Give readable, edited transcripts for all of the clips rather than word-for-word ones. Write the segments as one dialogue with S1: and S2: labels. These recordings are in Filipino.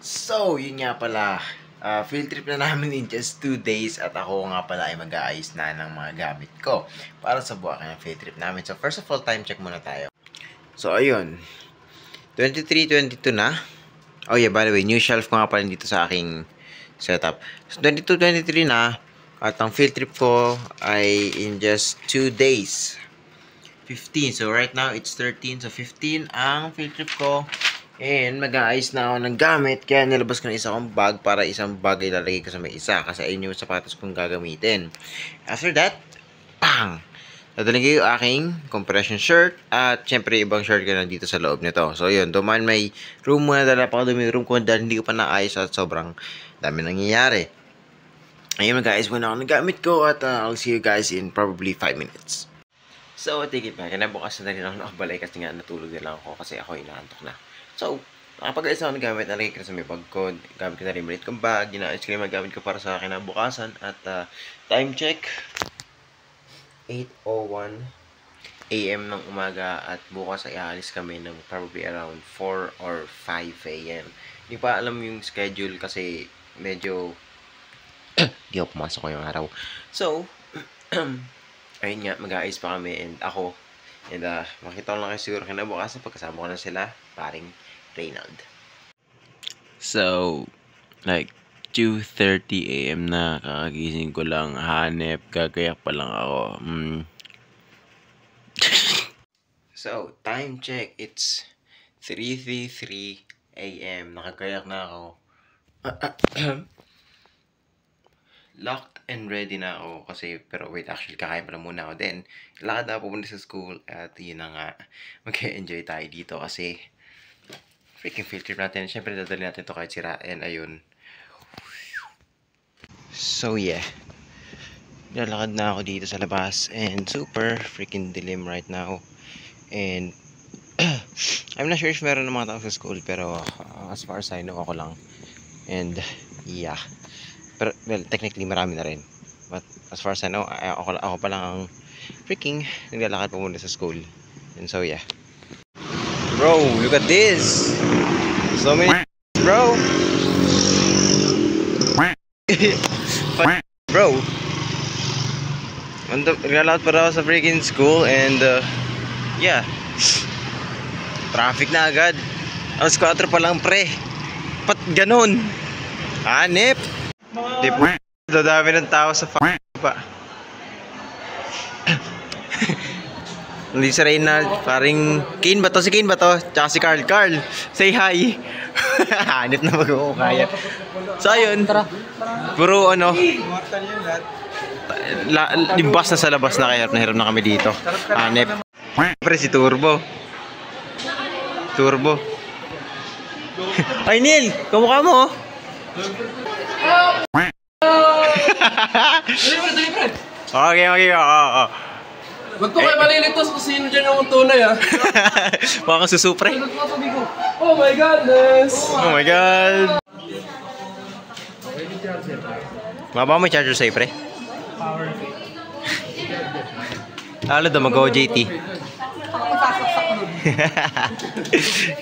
S1: So, yun nga pala. Field trip na namin in just 2 days at ako nga pala ay mag-aayos na ng mga gamit ko para sa buwakan ng field trip namin. So, first of all, time check muna tayo. So, ayun. 23-22 na. Oh yeah, by the way, new shelf ko nga pala dito sa aking setup. So, 22-23 na at ang field trip ko ay in just 2 days. 15. So, right now, it's 13. So, 15 ang field trip ko. And mag-aayos na ako ng gamit. Kaya nilabas ko na isa kong bag para isang bag ay lalagay ko sa may isa. Kasi ayun yung sapatos kong gagamitin. After that, bang! Dadalhin ko yung aking compression shirt. At syempre ibang shirt ko na dito sa loob nito. So yun, duman may room muna. Dala pa ako dumi room ko dahil hindi ko pa naayos at sobrang dami nangyayari. Ayun, mag-aayos muna ako ng gamit ko. At I'll see you guys in probably 5 minutes. So, take it back. Kinabukas na rin ako nakabalay kasi nga natulog na lang ako kasi ako inaantok na. So, nakapag-alis ako ng gamit, nalagay ko na sa may bag ko. Gamit ko na rin malit kong bag. Ginaayos ko yung gamit ko para sa kinabukasan. At time check, 8:01 AM ng umaga. At bukas ay aalis kami ng probably around 4 or 5 AM. Hindi pa alam yung schedule kasi medyo di ako pumasok ko yung araw. So, ayun nga, mag-aayos pa kami and ako. And makita ko lang kayo siguro kinabukasan pagkasama ko na sila, paring Reynald. So, like 2:30 AM na, kakagising ko lang, hanep, gagayak pa lang ako. So, time check, it's 3:33 AM, nakagayak na ako. Locked and ready na ako kasi, pero wait, actually kakain pa na muna ako. Then, lakad na pupunta sa school at yun na nga, mag-enjoy tayo dito kasi freaking field trip natin. Siyempre, dadali natin ito kahit sirain. Ayun. So, yeah. Lalakad na ako dito sa labas and super freaking dilim right now. And, I'm not sure if meron ng mga tao sa school pero as far as I know, ako lang. And, yeah. Pero, well, technically, marami na rin. But, as far as I know, ako pa lang ang freaking naglalakad pumunta sa school. And so, yeah. Bro, look at this! So many bro! Bro! Naglalakad pa raw sa freaking school and, yeah. Traffic na agad. Alas 4 pa lang, pre. Pat ganun? Hanep! Di po, dadami ng tao sa pa. Hindi si Reynald, paring Kane ba to? Si Kane ba to? Tsaka si Carl. Carl, say hi. Hanip na mag-uo kaya. So ayun, puro ano, yung bus na sa labas na kaya hirap na kami dito. Hanip. Pre si Turbo. Turbo. Ay Neil, kamukha mo. Okay.
S2: Wag ko kayo malilitos kung sino dyan yung tunay ha.
S1: Baka susupre.
S2: Oh my goodness!
S1: Oh my god! Mababa mo yung charger sa'yo, pre? Lalo daw mag-o JT.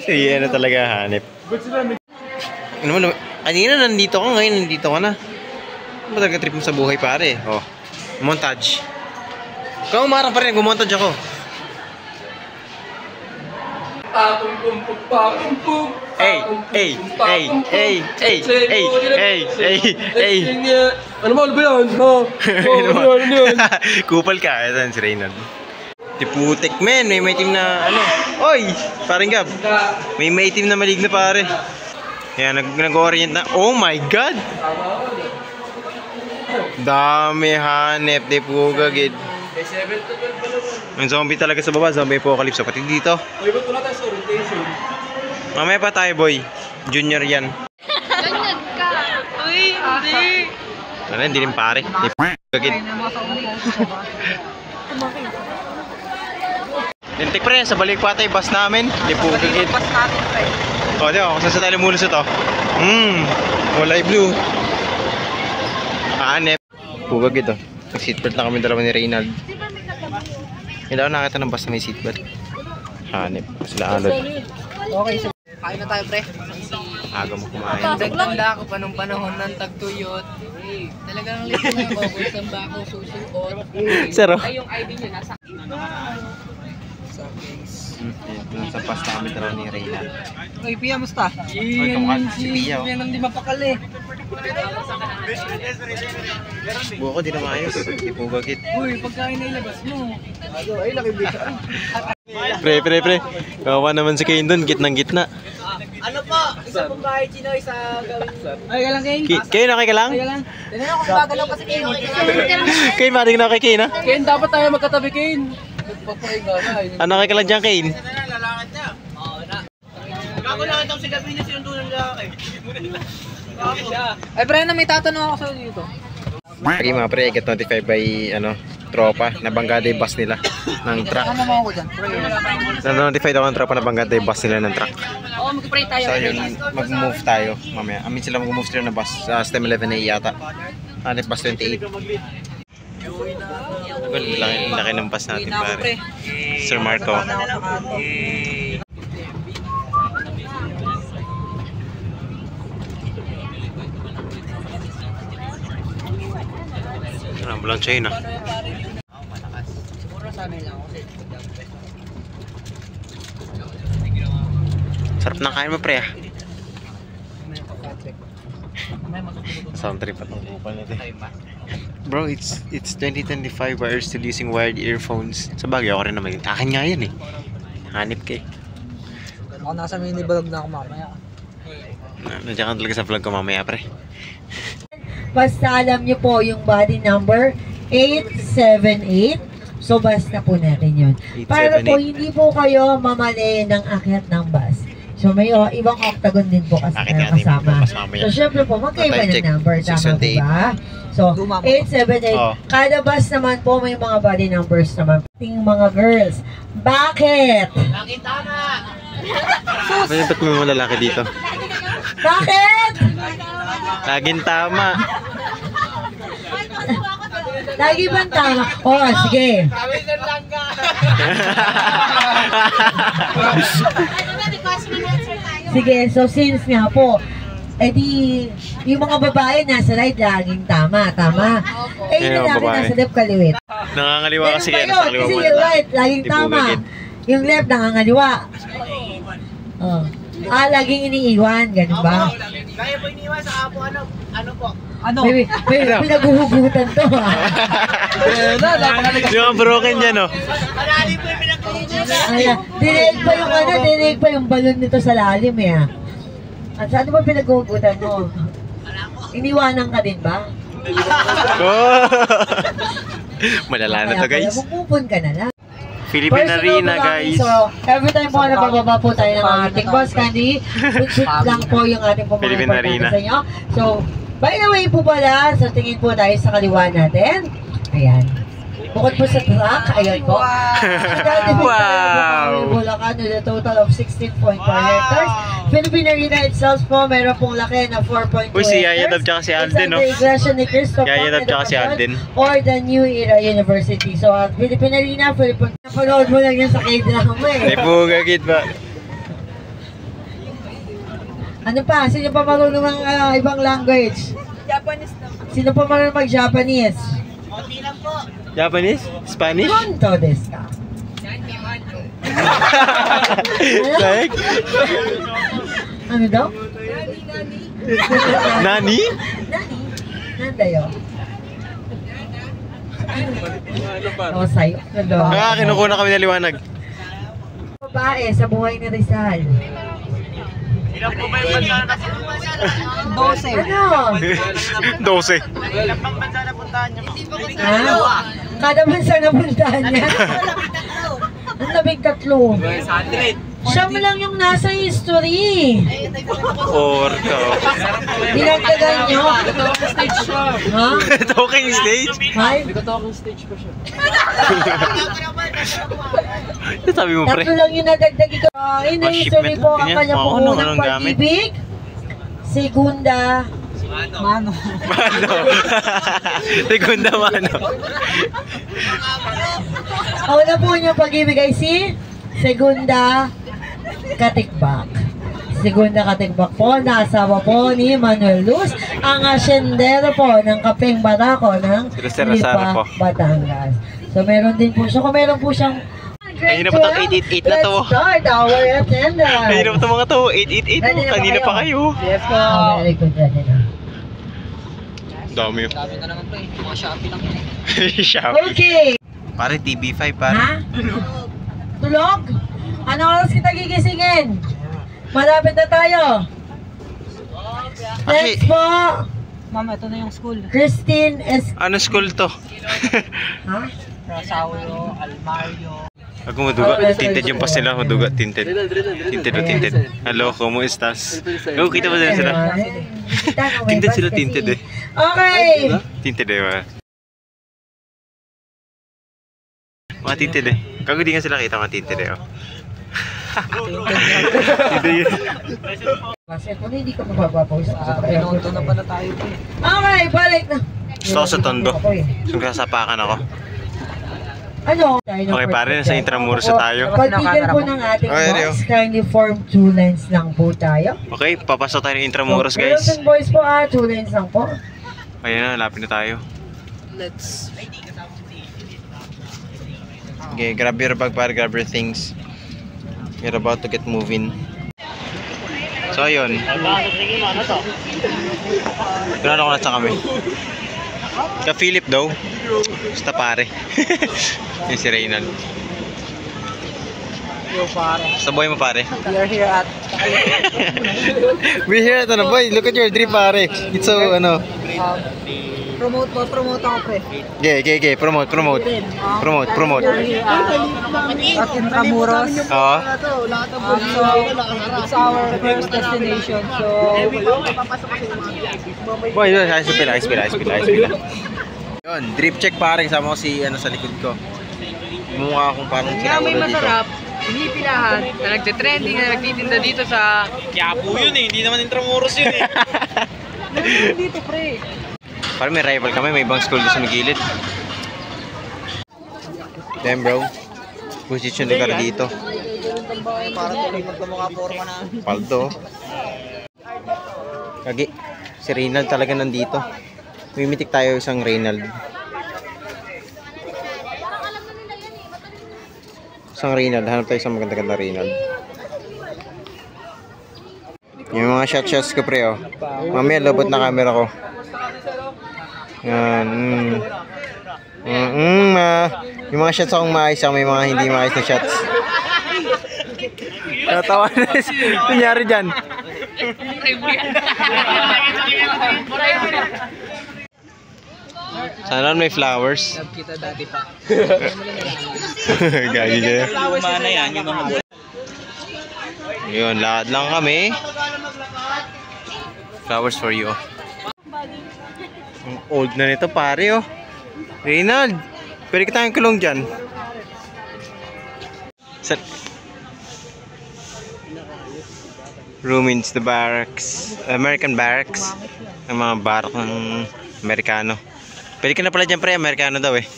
S1: Sige, ano talaga hanip. Kanina nandito ka, ngayon nandito ka na. Ano ba talaga trip mo sa buhay, pare? Oh, montage. Ikaw umarang pa rin, gumontage ako. Hey.
S2: Ano ba ba yan? Ano yan?
S1: Kupal ka, ito si Reynald. Tiputik men, may maitim na ano. Oy, paring Gab. May maitim na maligna pare. Kaya nag-orient na. Oh my god! Dami hanep, di pugagid. Ang zombie talaga sa baba, zombie apocalypse. Pati dito.
S2: Uy, ba't wala tayo sa orientation?
S1: Mamaya pa tayo, boy. Junior yan.
S3: Ganyan ka. Uy, hindi.
S1: Ano, hindi rin pare. Di pugagid. Lintik pre, sa balik pa tayo bus namin. Di pugagid.
S3: Bus natin, pre.
S1: O, di ba? Kung saan sa tayo muna sa to? Walay blue. Hanep. Pugagid to. Nag-seatbelt na kami dalawa ni Reynald. Hindi ako nakita ng bus na may seatbelt. Hanep. Sila alod.
S3: Okay, so kain na tayo, pre.
S1: Aga mo kumain.
S4: Tanda ako pa nung panahon ng tagtuyot. Talagang lito na yung bubbles ng bako, susuot.
S1: Sero.
S4: Ay, yung ID nyo nasa...
S3: Sa case.
S1: Nasa pasta kami raw ni Reyna.
S3: Uy, Pia, musta?
S1: Ay, kamukha si Pia.
S3: Yan ang di mapakali.
S1: Buko, di na maayos. Di po bagit.
S3: Uy, pagkain na ilabas mo. Ay, nakibisa.
S1: Pre. Kawawa naman si Kane doon. Gitnang gitna.
S4: Ano po? Isa pong bahay chino, isa gawin...
S3: Ay, ka lang, Kane.
S1: Kane, okay ka lang?
S3: Ay, ka lang.
S4: Tignan ako kung gagalaw kasi kayo.
S1: Kane, maring na kay Kane, ha?
S3: Kane, dapat tayo magkatabi, Kane. Nagpapahinga na.
S1: Ano okay ka lang dyan, Kane?
S4: Gago lang itong si Gabino, sinundunan nila ako
S3: Ay, Brian, may tatanong ako sa'yo dito.
S1: Okay mga pre, I get notified by tropa. Nabanggada yung bus nila ng truck.
S3: Ano mo ako dyan?
S1: Na-notified ako ng tropa na banggada yung bus nila ng truck.
S4: Oo, mag-pray tayo.
S1: So yun, mag-move tayo mamaya. Amin sila mag-move sila ng bus sa STEM 11A yata. Hanip bus 28. Laki ng bus natin pare. Sir Marco. Bulang China.
S4: Siguro sanay lang ako.
S1: Sarap ng kain mo pre ah. Sound trip at ang kupal nito. Bro, it's 2025 but you're still using wired earphones. Sa bagay ako rin naman. Akin nga yan eh. Hanip ka eh.
S3: Ako nasa mini vlog na ako mamaya.
S1: Nandiyan ka talaga sa vlog ko mamaya pre.
S5: Basta alam nyo po yung body number 878. So basta po natin yun. Para po hindi po kayo mamali ng akyat ng bus. So may ibang octagon din po kasi kasama. So syempre po magkaiba ng number. Tama po ba? So 878. Kada bus naman po may mga body numbers naman. Ting mga girls. Bakit?
S4: Bakit tama?
S1: Ba't may mga lalaki dito?
S5: Bakit?
S1: Laging tama.
S5: Lagi bang tama? Oh, sige. Sige, so since nga po, edi yung mga babae nasa right laging tama. Eh yung lalaki nasa left kaliwit.
S1: Nangangaliwa kasi
S5: Ganun
S1: kaya
S5: ba
S1: nasa
S5: yun?
S1: kaliwa
S5: Kasi
S1: mo.
S5: yung right laging tama. Yung left nangangaliwa. Oh. Laging iniiwan, ganun ba?
S4: Kaya po iniwan sa apo, ano po?
S3: Ano?
S5: May pinaghuhugutan to ha.
S1: Yung broken dyan oh.
S4: Marami po yung pinagkukunan.
S5: Ayan, dinig pa yung balon nito sa lalim eh ha. At saan ba pinaghuhugutan mo? Iniwanan ka din ba?
S1: Oh. Malala na to guys.
S5: Magpupun ka na lang.
S1: Philippine Arena
S5: Personal
S1: guys.
S5: So, every time po na bababa po tayo ng ating boss candy, shoot lang po yung ating po mga
S1: Philippine Arena.
S5: importante sa inyo. So, by the way po pala, so tingin po tayo sa kaliwa natin. Ayan. Bukod po sa truck, ayan po.
S1: Wow!
S5: Bulacan with a total of 16.4 hectares. Philippine Arena itself po, meron pong laki na 4.2 hectares.
S1: Uy, si Yaya Dab tsaka si Alden, no?
S5: It's under aggression ni Christoph
S1: Yaya Dab tsaka si Alden.
S5: or the New Era University. So, Philippine Arena, napanood mo lang yan sa K-drama
S1: Di
S5: eh.
S1: po gagit ba?
S5: Ano pa? Sino pa marunong ng ibang language?
S4: Japanese na.
S5: Sino pa marunong mag-Japanese?
S4: Konti lang po.
S1: Japanese? Spanish?
S5: Konto desu ka?
S1: Like?
S5: Ano daw?
S1: Nani?
S5: Nani? Nandayo? Ano sa'yo?
S1: Kinukuha kami na liwanag.
S5: Babae sa buhay ni Rizal.
S4: Ilan po ba yung bansa na
S5: Ano?
S1: 12.
S4: Ilan pang bansa na puntahan niyo?
S5: Kada bansa na puntahan niya. Ang 13. Siya mo lang yung nasa history.
S1: Orca.
S5: Dinagdagan nyo.
S3: Stage siya.
S5: Ha?
S1: Talking stage?
S5: Hay?
S3: Nagka-talking stage pa siya.
S1: Ano sabi mo pre?
S5: Tatlo lang yung nadagdag ito. In the history po ang kanyang
S1: Oo,
S5: unang
S1: anong gamit?
S5: pag-ibig. Segunda. Mano.
S1: Mano. Segunda mano.
S5: Ang una po niyang pag-ibig ay si Segunda Katikbak. segunda katigbak po na asawa po ni Manuel Luz, ang asyendero po ng Kapeng Barako ng Lipa, Batangas. So meron din po siya, kung meron po siyang
S1: Kanina pa itong 888 na to.
S5: Let's start our attendance.
S1: Kanina pa itong mga to, 888. Kanina pa kayo.
S3: Yes po.
S5: Very good, ready na.
S1: Dami yun.
S3: Dami na naman po eh. Mga Shopee lang yun.
S1: Shopee.
S5: Okay.
S1: Pare, TV5 pare.
S5: Ha? Tulog? Anong oras kita gigisingin? Malapit na tayo. Next po,
S3: Ma'am, ito na yung school.
S5: Christine S.
S1: Ano school to?
S5: Ha?
S3: Rosauro, Almario.
S1: Ako maduga. Tinted yung pas nila. Maduga. Tinted. Tinted o tinted. Hello, ¿cómo estás? Oh, kita mo sila. Tinted sila, tinted eh.
S5: Okay.
S1: Tinted eh. Mga tinted eh. Kago di nga sila kita mga tinted eh. Tinted yun.
S5: Kasi kung hindi ka mababapawis sa
S3: Pinondo na pala tayo po eh.
S5: Okay, balik na.
S1: Gusto ko sa Tondo. So, kasapakan ako.
S5: Ano?
S1: Okay, pare, nasa Intramuros na tayo.
S5: Pagtigil po ng ating
S1: Okay,
S5: box, kindly form 2 lines lang po tayo.
S1: Okay, papasok tayo ng Intramuros,
S5: Girls
S1: guys.
S5: and boys po 2 lines lang po.
S1: Ayan na, lapit na tayo.
S3: Let's...
S1: Okay, grab your bag, pare, grab your things. We're about to get moving. So, ayun. Pinano ko na sa kami. Ka-Philip daw. Basta pare. Yung si Reynald.
S3: Yo, pare.
S1: Basta boy mo pare.
S3: We are here at...
S1: We're here at ano boy. Look at your drip pare. It's so ano.
S3: promote ako, pre.
S1: Okay. Promote.
S3: We are here at Intramuros.
S1: Oo.
S3: So, it's our first destination. So,
S1: Boy, ayos pila. Yun, drip check pare. Kasama ko si ano sa likod ko. Mukha akong parang
S4: Kaya may
S1: sinaulo dito.
S4: masarap, pinipilahan, na nagtitrending, na nagtitinda dito sa...
S2: Quiapo yun eh, hindi naman Intramuros yun eh.
S3: dito, pre.
S1: Parang may rival kami, may ibang school doon sa magilid. Damn bro. Position lugar dito.
S3: Parang tuloy magkamukha forma na.
S1: Paldo. Kagi. Si Reynald talaga nandito. Mimitik tayo isang Reynald. Isang Reynald. Hanap tayo isang maganda-ganda Reynald. Yung mga shots ko pre oh. Mamaya lobot na camera ko. Yan. Yung mga shots akong maayos ako, may mga hindi maayos na shots. Natawa na nangyari dyan. Sana may flowers.
S3: Love kita dati pa.
S1: Gagi kayo.
S2: Mana yan, yung mga boy.
S1: Yun, lahat lang kami. Flowers for you. Ang old na nito pare oh. Reynald, pwede ka tayong kulong dyan. Ruins the barracks. American barracks. Ang mga barak ng Amerikano. Pwede ka na pala dyan pre, Amerikano daw eh.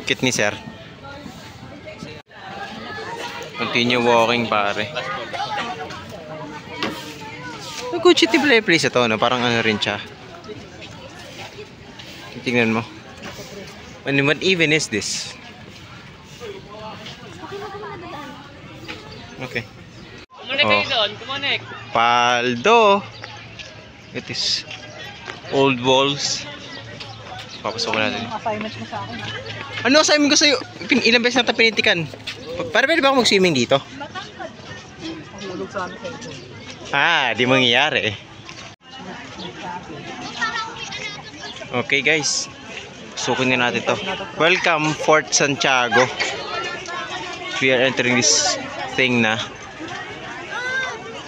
S1: Cute ni sir. Continue walking pare. Ang Gucci play place ito, no? Parang ano rin siya. Tingnan mo. What even is this? Okay.
S4: Kumonek kayo doon, kumonek.
S1: Paldo. It is old walls. Papasok natin.
S3: Assignment mo sa akin.
S1: Ano assignment ko sa'yo? Ilang beses na ito pinitikan. Para pwede ba ako mag-swimming dito?
S3: Hulog sa amin sa ito.
S1: Di mangyayari. Okay guys. Sukin na natin to. Welcome Fort Santiago. We are entering this thing na.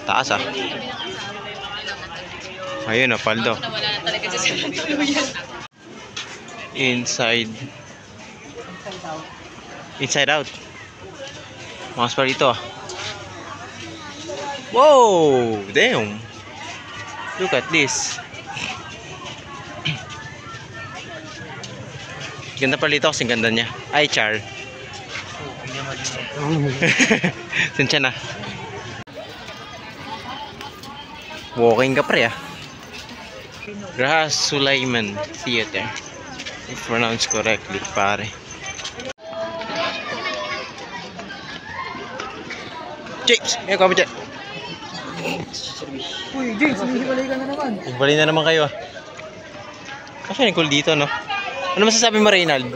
S1: Taas ah. Ayun ah, paldo. Inside. Inside out. Mas pa dito ah. Whoa! Damn! Look at this. Ganda pala dito kasi ganda niya. Ay, char. Sensya na. Walking ka pre ah. Ras Sulaiman Theater. If pronounced correctly, pare. James, may kami dyan.
S3: Uy, James, humihiwalay ka na naman.
S1: Nagbali na naman kayo ah. Kasi Nicole dito no? Ano masasabi mo Reynald?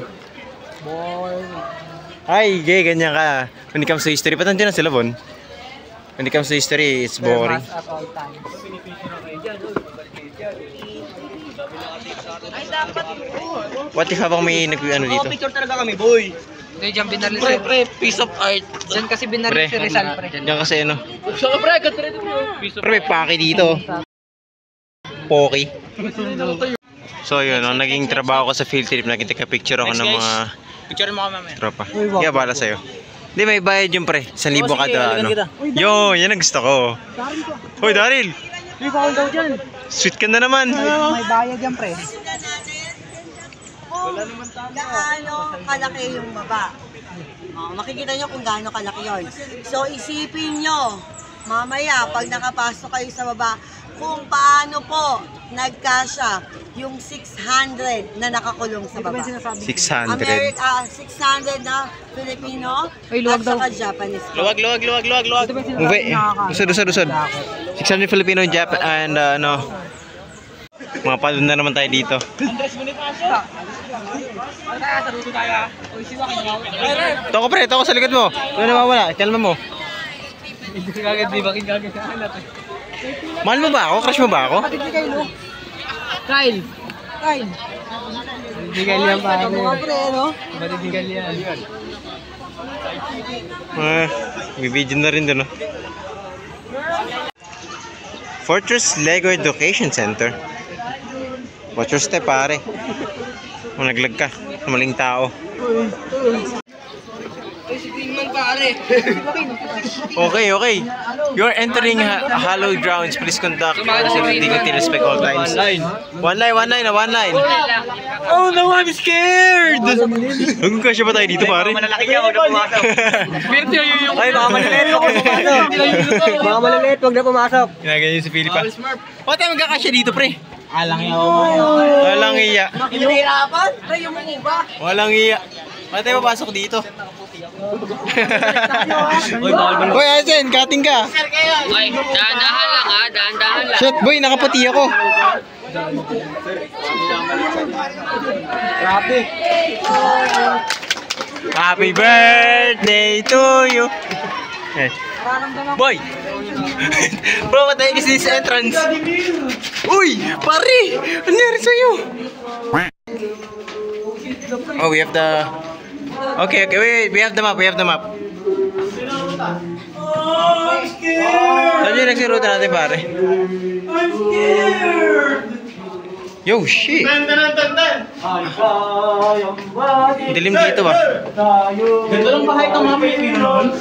S3: Boy.
S1: Ay, gay, ganyan ka. When it comes to history, ba't nandiyan na sila Bon? When it comes to history, it's boring.
S3: At all times.
S1: What if habang may ano dito?
S3: Picture talaga kami, boy.
S4: Hindi, dyan binaril
S3: Pre,
S4: si...
S3: pre, piece of art.
S4: Dyan kasi
S1: Pre,
S4: binaril si Rizal, pre.
S1: Diyan kasi ano.
S2: Saka pre, agad rin mo.
S1: Pre, may paki dito. Poki. So yun, no, naging trabaho ko sa field trip. Naging picture ako ng mga
S3: Picture mo kami mamaya.
S1: tropa. Kaya bala sa'yo. Hindi, may bayad yun pre. 1,000 kada ano. Yo, yan ang gusto ko. Hoy, Daryl!
S3: Hindi pa ako daw dyan.
S1: Sweet ka na naman.
S3: May bayad yan, pre.
S5: Gaano kalaki yung baba. Makikita nyo kung gaano kalaki yun. So isipin nyo, mamaya pag nakapasok kayo sa baba, kung paano po nagkasya yung 600 na nakakulong sa baba.
S1: 600.
S5: 600 na Filipino
S4: Ay,
S5: at
S4: luwag daw.
S5: saka Japanese.
S1: Luwag. Uwe, dusad. 600 Filipino in Japan and ano. Mga palun na naman tayo dito. Toko pre, toko sa likod mo. Ano nawawala? Kalma mo. Mahal mo ba ako? Crush mo ba ako?
S4: Kyle!
S3: Bigal yan, pare.
S4: Batidigal yan.
S1: May video na rin doon. No? Fortress Lego Education Center. Watch your step pare. Kung naglag ka, maling tao. Okay. You're entering hallowed grounds. Please conduct yourself with dignity and respect all times. One line. Oh no, I'm scared! Hanggang kasya ba tayo dito pare?
S3: Malalaki yan, huwag na pumasok.
S1: Ay, baka maliliit.
S3: Baka maliliit, huwag na pumasok.
S1: Ginaganyan si Philippa. Bakit tayo magkakasya dito pre?
S3: Alang yan.
S1: Walang iya.
S5: Hinahirapan? Ay, yung iba.
S1: Walang iya. Bakit tayo papasok dito? Uy, Asen, cutting ka.
S4: Ay, dahan-dahan lang ha, dahan-dahan lang.
S1: Shit, boy, nakaputi ako. Happy birthday to you. Eh. Boy! Bro, what the heck is this entrance? Uy! Pare! Ano nangyari sa'yo? Oh, we have the... Okay, wait. We have the map. Saan yung next route natin, pare? I'm scared! Yo, shit! Dilim dito ba?
S3: Ganda lang bahay ka mga Pilipino noon.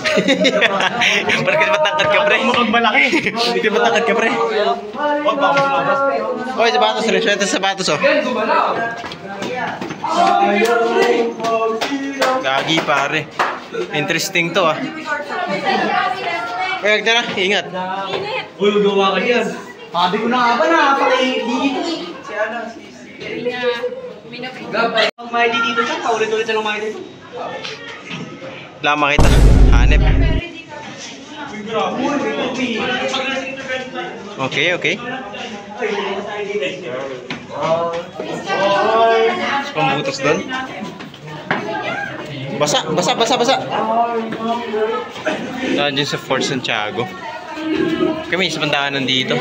S1: Parang kasi matangkad ka, pre.
S3: Malaki.
S1: Kasi matangkad ka, pre. Oy, sapatos rin. Ito sapatos, oh. Gagi, pare. Interesting to, ah. Oy, agda na. Ingat.
S3: Uy, gawa ka yan. Sabi ko na nga ba na, dito eh. Si ano, si... Pag may dito siya, paulit-ulit siya ng may dito.
S1: Lama kita. Hanep. Okay. Pambutas doon. Basa. Nandiyan sa Fort Santiago. Kami sa pandaanan dito.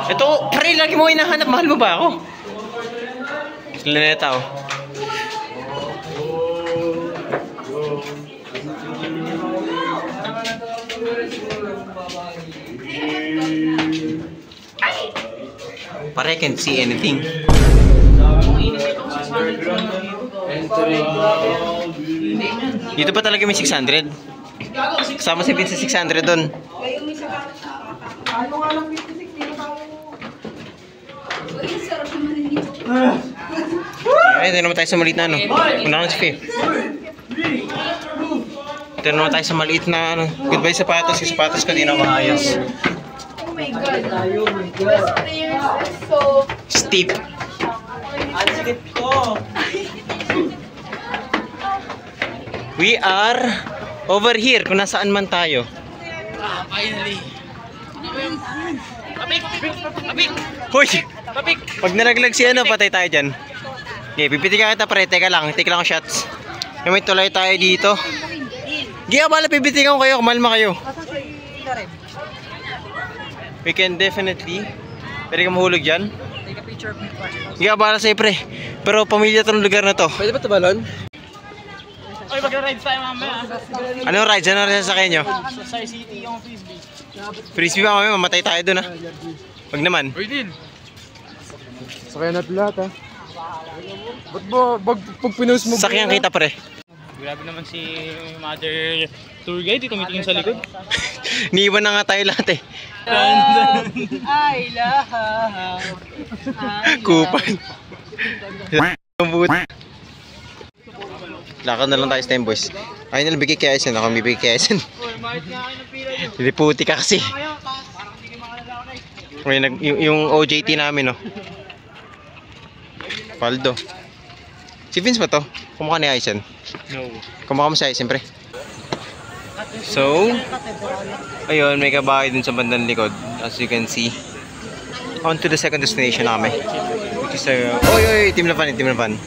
S1: Ito, pre, lagi mo hinahanap. Mahal mo ba ako? Laneta, oh. Pare, I can't see anything. Dito pa talaga may 600. Kasama si Vince 600 doon.
S5: Ano nga lang 56, hindi na tayo.
S1: Ay, ito naman tayo sa maliit na ano. Unahan si Faye. Ito naman tayo sa maliit na ano. Goodbye sapatos. Yung sapatos ko di na maayos.
S4: Oh my God. The stairs is so...
S1: Steep.
S3: Ang sikip ko.
S1: We are over here kung nasaan man tayo.
S2: Finally.
S1: Hoy! Pag nalaglag si ano, patay tayo dyan. Okay, pipitika kita pre. Teka lang ang shots. May tulay tayo dito. Giga bala, pipitikan ko kayo. Kumalma kayo. We can definitely. Pwede ka mahulog dyan. Giga bala sa'yo pre. Pero pamilya itong lugar na to.
S2: Pwede ba ito balon?
S3: Oy, mag-rides tayo mamaya.
S1: Anong rides? Anong rides sa nyo?
S3: Sa City yung frisbee.
S1: Frisbee ba kami? Mamatay tayo dun ah. Wag naman.
S2: Uy, din. Sakay natin lahat ha. Ba't ba, pag pinost mo...
S1: Sakyan kita pre.
S3: Grabe naman si mother tour guide. Tumitingin sa likod.
S1: Niiwan na nga tayo lahat eh.
S4: Ay, lahat.
S1: Kupan. Lakad na lang tayo sa boys. Ayun na lang bigay kay Aisen. Ako bibigay kay Aisen. Liliputi ka kasi. Yung OJT namin no. Paldo. Si Vince ba to? Kumukha ni Aisen?
S3: No.
S1: Kumukha mo si Aisen pre. So, ayun, may kabahay dun sa bandang likod. As you can see. On to the second destination namin. Which is Team Lapan, Team Lapan.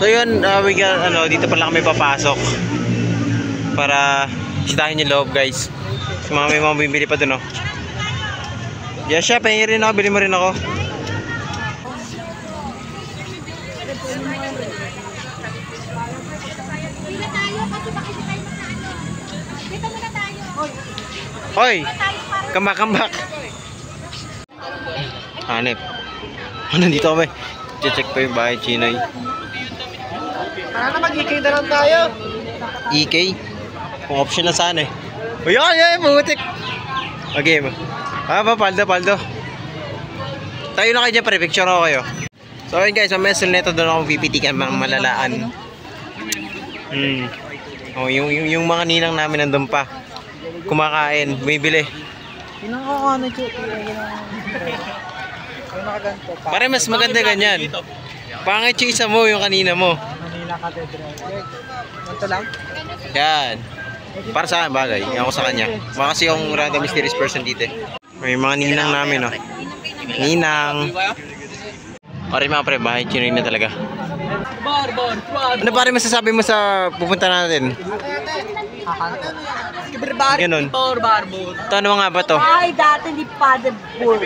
S1: So yun, dito pala kami papasok. Para sitahin yung loob guys. So may mga bibili pa dun oh. Yes siya, pahingi rin ako, bili mo rin ako. Hoy! Kambak! Hanep. Nandito kami. Check pa yung bahay Chinoy.
S3: Ano na mag-EK na lang tayo?
S1: EK? Kung option na sana eh. Uy, ay, butik! Okay ba? Paldo. Tayo na kayo dyan pare, picture ako kayo. So ayun guys, mamaya sa neto doon akong pipitikan mga malalaan. Oh, yung mga ninang namin nandun pa. Kumakain, bumibili. Pare mas maganda ganyan. Pangit yung isa mo, yung kanina mo.
S3: Manila Cathedral. Ito lang?
S1: Yan. Para sa akin bagay, ako sa kanya. Baka kasi yung random mysterious person dito. May mga ninang namin oh. Ninang. Pare mga pre, bahay Chinoy na talaga. Ano pare masasabi mo sa pupunta natin? Ganun. Ito ano nga ba to?
S5: Ay, dati ni Father Bull.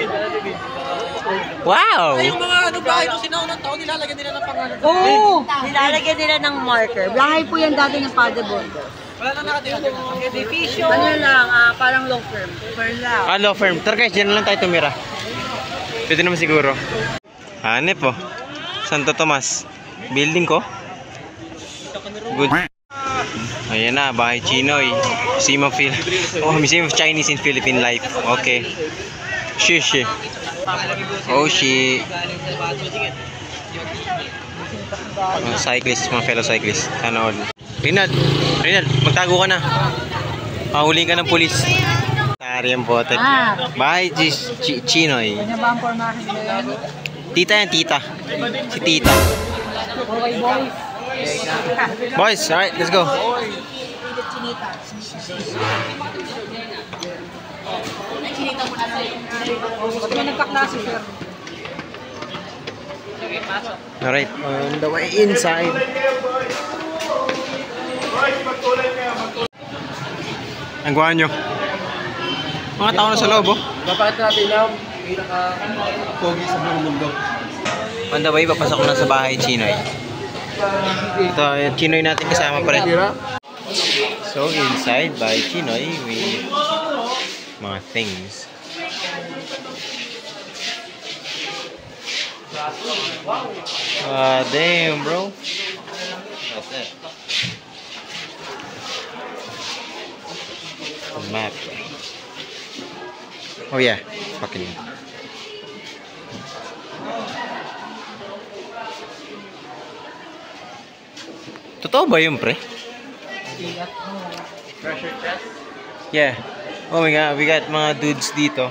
S1: Wow!
S3: Yung mga bahay nung sinaunang taon, nilalagyan nila ng pangalan.
S5: Oo! Nilalagyan nila ng marker. Bahay po yan dati ng Father Bull.
S3: Wala na nakatira doon.
S5: Edificio. Ano lang, parang law firm.
S1: Law firm. Tara guys, dyan na lang tayo tumira. Pwede naman siguro. Hanep oh. Santo Tomas. Building ko. Good. Ayan na, bahay Chinoy. Museum of Chinese in Philippine Life. Okay. Shishi. Oh shit. Cyclist, mga fellow cyclist. Sana all. Rinald, magtago ka na. Mahuli ka ng pulis. Tari ang botet. Bahay Chinoy.
S5: Ano ba ang pormahan nila?
S1: Tita yan, tita. Si tita. Boys, alright, let's go. Alright, on the way inside. Ang gawa nyo. Mga tao na sa loob oh.
S2: Papakita natin lang. Pinaka-pogi sa buong mundo.
S1: On the way, papasok na sa bahay Chinoy. Ito, yung Chinoy natin kasama pa rin. So, inside bahay Chinoy, may mga things. Damn, bro. That's it. The map. Oh yeah, fucking. Totoo ba yun, pre?
S3: Pressure test.
S1: Yeah. Oh my god, we got mga dudes dito.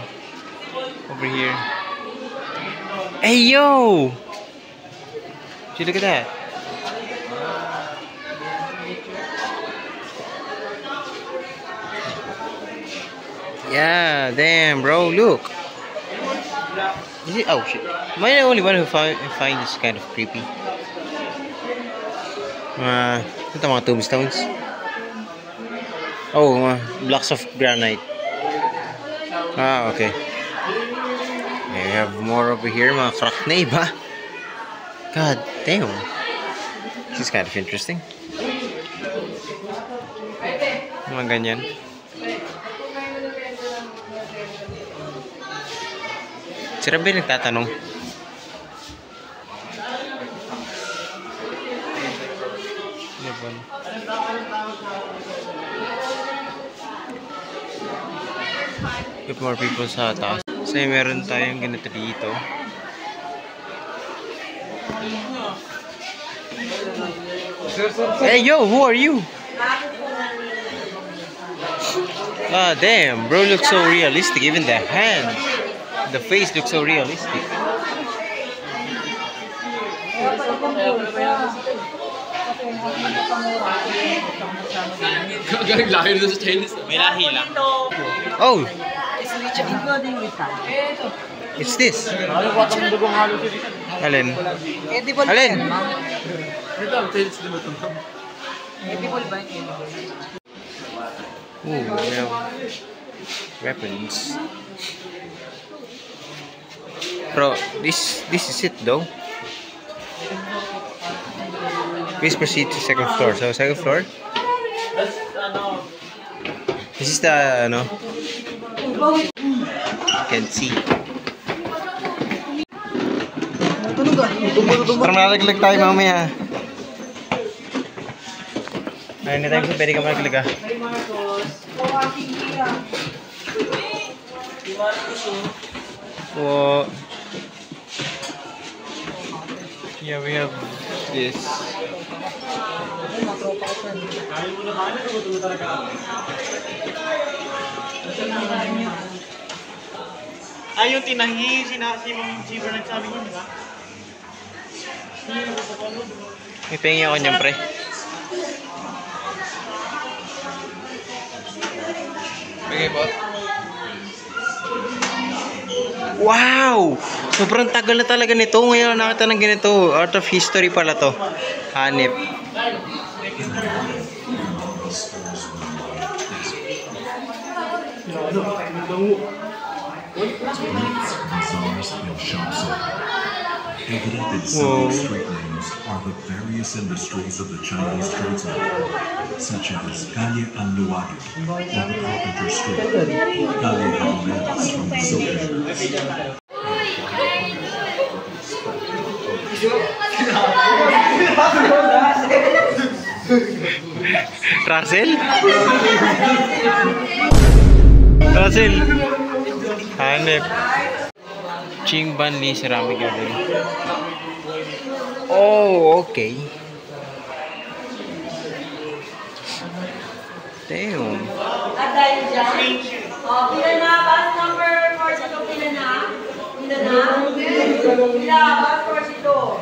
S1: Over here. Hey, yo! Dude, look at that. Yeah, damn, bro, look. Is it? Oh, shit. Am I the only one who find this kind of creepy? Ito mga tombstones. Oh, blocks of granite. Ah, okay. We have more over here, mga crack na iba. God damn. This is kind of interesting. Mga ganyan. Si Rabi nagtatanong. If more people sa taas. Kasi meron tayong ganito dito. Hey yo, who are you? Ah damn, bro looks so realistic. Even the hand, the face looks so realistic.
S3: May lahi lang.
S1: Oh, it's this. Alin? Alin? Ooh, we have weapons. Bro, this is it though. Please proceed to second floor. So second floor. This is the you can see. Parang malaglag tayo mamaya. Ayun na tayo, pwede ka malaglag ah. Whoa. Yeah, we have this.
S3: Ay, yung tinahi, si Ma'am Chiver nagsabi niya, di ba?
S1: May pengi ako niyan, pre.
S3: Okay po.
S1: Wow! Sobrang tagal na talaga nito. Ngayon nakita ng ganito. Art of history pala to. Hanip.
S6: Evident in some street names are the various industries of the Chinese tradesmen, such as Calle Anluwagi, or the Carpenter Street, Calle Jaboneras from the silk mills.
S1: Russell? Russell? Hanip. Ching Ban Lee Ceramic Gallery. Oh, okay. Damn.
S5: At dahil dyan, pila na, bus number 42, pila na? Pila na? Pila, bus 42.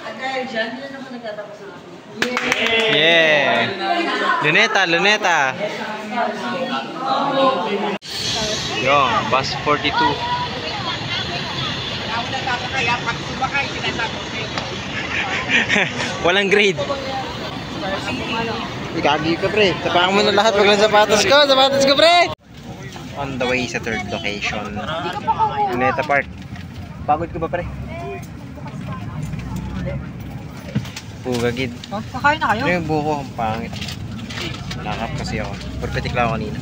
S5: At dahil dyan, pila naman nagtatapos na ako.
S1: Yeah. Luneta. Yo, bus 42. Walang grade. Gagi ka, pre. Tapakan mo na lahat. Wag lang sapatos ko, pre. On the way sa third location, Luneta Park. Pagod ka ba, pre? Pugagid.
S5: Kakain na kayo?
S1: Ano yung buko? Ang pangit. Nakap kasi ako. Perpetik lang ako kanina.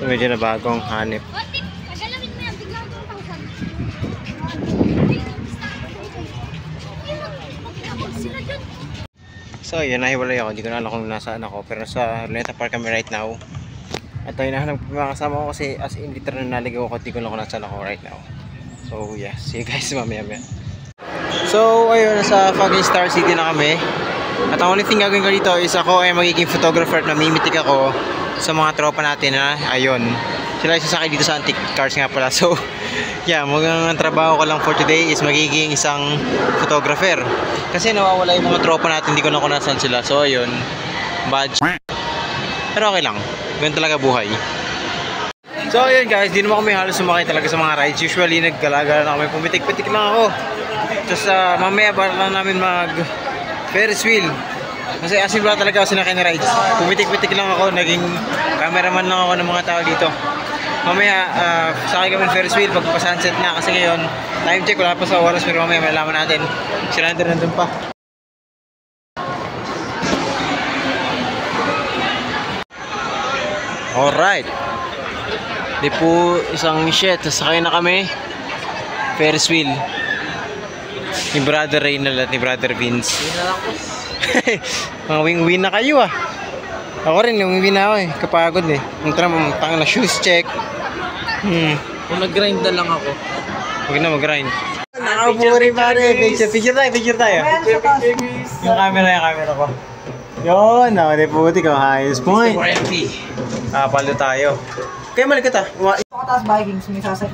S1: Ito medyo na bagong hanip. So yun, nahiwalay ako. Hindi ko na alam kung nasaan ako. Pero sa Luneta Park kami right now. At tayo nahanap mga kasama ko kasi as in literal na naligaw ako. Hindi ko lang kung nasaan ako right now. So yeah, see you guys mamaya. So ayun, nasa fucking Star City na kami. At ang only thing gagawin ko dito is ako ay magiging photographer at namimitik ako sa mga tropa natin na ayun. Sila ay sasakay dito sa antique cars nga pala. So yeah, ang trabaho ko lang for today is magiging isang photographer. Kasi nawawala yung mga tropa natin, hindi ko na kung nasan sila. So ayun, bad pero okay lang, ganun talaga buhay. So ayun guys, di naman kami halos sumakay talaga sa mga rides. Usually naggalagala na kami, pumitik-pitik lang ako. Tapos mamaya para lang namin mag Ferris wheel. Kasi asin ba talaga ako sinakay na rides. Pumitik-pitik lang ako, naging cameraman lang ako ng mga tao dito. Mamaya sakay kami ng Ferris wheel pag sunset na. Kasi ngayon, time check, wala pa sa oras. Pero mamaya malaman natin. Si Lander nandun pa. Alright. Di po isang shit, sasakay na kami Ferris wheel ni Brother Reynald at ni Brother Vince. Mga wing-win na kayo ah. Ako rin, wing-win na ako eh. Kapagod eh. Tanga na shoes check.
S4: Kung nag-grind na lang ako.
S1: Huwag na mag-grind. Nakaupo rin pare. Picture tayo. Yung camera ko. Yun, di puti ka. Highest point. Palo tayo. Kaya malikat ah.
S7: Pagkataas Vikings,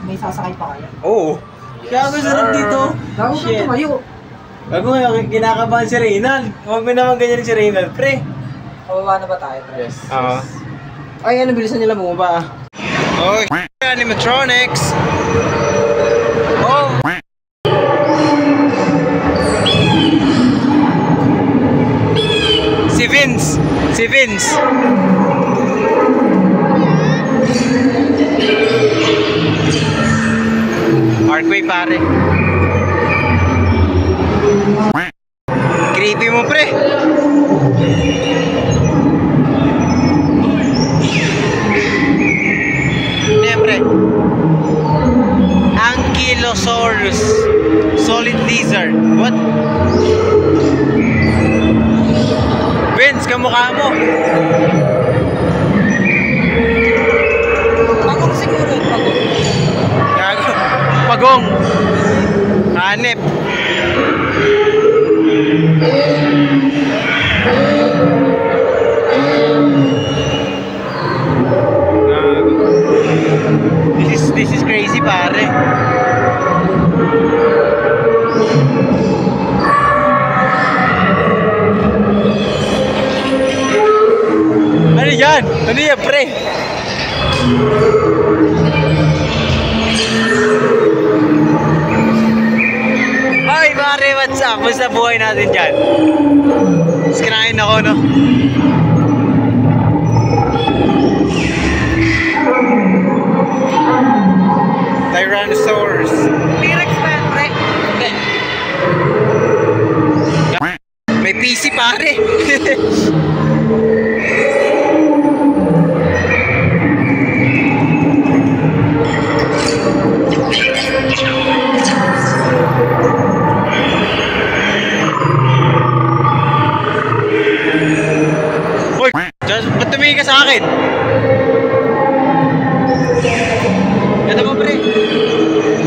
S7: may sasakay pa kayo.
S1: Oo. Kaya ako sarap dito.
S7: Gago ka tumayo.
S1: Gago ngayon, kinakabahan si Reynald. Huwag mo naman ganyan si Reynald, pre.
S7: Pababa na ba tayo? Yes.
S1: Oo. Ay, ano, bilisan nila bumaba ah. Oh, animatronics! Oh! Si Vince! Parkway pare. Creepy mo pre. Siyempre Ankylosaurus Solid lizard. What? Vince, kamukha mo.
S7: Pagong siguro, pagong.
S1: Gago. Pagong. Hanep. This is crazy pare. Ano yan? Ano yan pre? Ay pare, what's up? Basta buhay natin dyan. Mas kinain ako no? Tyrannosaurus.
S7: T-Rex ba yan, pre?
S1: Hindi. May PC pare. Hoy, ba't tumingin ka sa akin? Ito mo pre.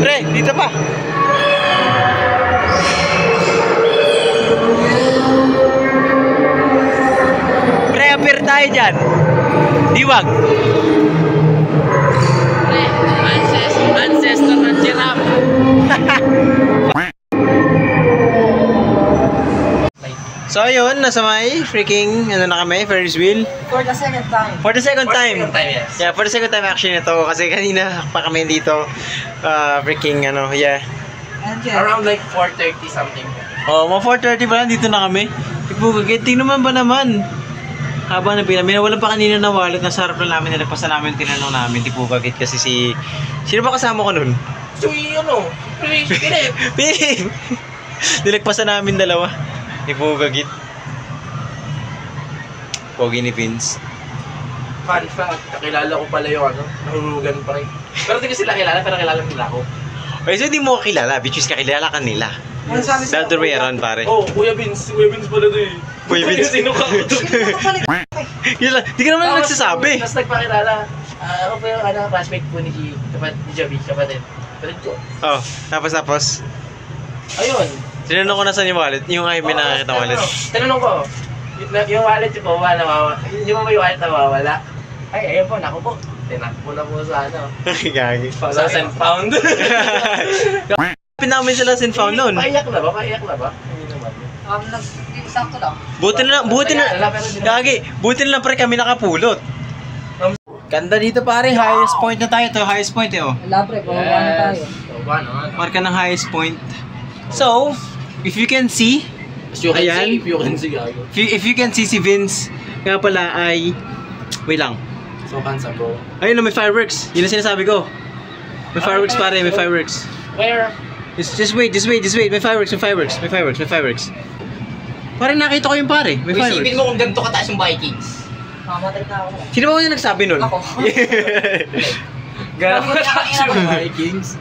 S1: Pre, dito pa. Pre, appear tayo dyan. Diwag.
S4: Pre, ancestor ng giraffe.
S1: So ayun, nasa may freaking ano na kami, Ferris wheel.
S7: For the second time.
S1: For the second time.
S3: yes.
S1: Yeah, for the second time actually nito kasi kanina pa kami dito freaking ano, yeah.
S7: And
S3: Around like 4:30 something.
S1: Oh, mga 4:30 pa lang dito na kami. Ipugagit, tingnan naman ba naman? Habang nawalan pa kanina na wallet, nasa harap na namin, nilagpasan namin, tinanong namin, tipugagit kasi sino ba kasama ko nun?
S3: So ano? Philip!
S1: Philip! Nilagpasan namin dalawa. Tipugagit. Pogi ni Vince.
S3: Fun fact, kakilala ko pala yung ano, nahulugan pa rin. Pero di ko sila kilala, pero kilala nila ako.
S1: Okay, so hindi mo kakilala, which is kakilala ka nila.
S7: Ano sabi
S1: The other way around, pare.
S3: Oh, Kuya Vince pala to eh.
S1: Kuya Vince.
S3: Sino ka?
S1: Yun lang, di ka naman nagsasabi.
S3: Tapos nagpakilala. Ako po yung classmate po ni Javi, kapatid.
S1: Oh, tapos.
S3: Ayun.
S1: Tinanong ko na saan yung wallet. Yung ay may nakakita wallet.
S3: Tinanong ko, yung wallet yung po ba nawawala? Hindi mo ba yung wallet nawawala? Ay, ayun po, naku po. Tinakbo na po sa ano.
S1: Gagi.
S3: Sa St. Pound.
S1: Pinamin sila sin found noon.
S3: Paiyak na ba? Hindi naman.
S7: Sakto lang.
S1: Buti na pre kami nakapulot. Ganda dito pare, highest point na tayo. To highest point eh oh.
S7: Wala pre, pababa na tayo.
S1: Marka ng highest point. So, if you can see, ayan, if you can see si Vince, nga pala ay, wait lang.
S3: So, kansa bro.
S1: Ayun, may fireworks. Yun ang sinasabi ko. May fireworks pare, may fireworks.
S3: Where?
S1: Just wait. May fireworks. Pare nakita ko yung pare, may fireworks.
S3: Isipin mo kung ganito kataas yung Vikings.
S7: Mamatay na ako.
S1: Sino ba yung nagsabi nun?
S7: Ako.
S3: Ganito kataas yung Vikings.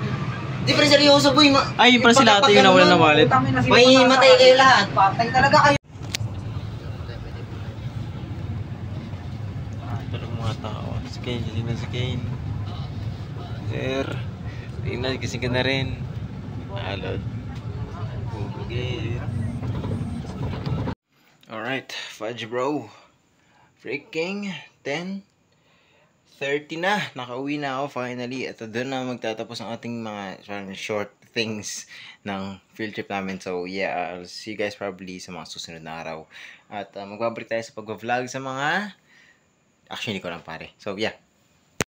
S7: Di pre, seryoso po yung...
S1: Ay, yung pala sila ate yung nawala na wallet.
S7: May matay kayo lahat. Patay talaga kayo.
S1: Ito ng mga tao. Si Kane. Sir. Tingnan, gising ka na rin. Alod. Bubugit. Alright, fudge bro. Freaking 10:30 na. Nakauwi na ako finally. At doon na magtatapos ang ating mga short things ng field trip namin. So yeah, I'll see you guys probably sa mga susunod na araw. At magbabalik tayo sa pag-vlog sa mga... Actually, hindi ko lang pare. So yeah.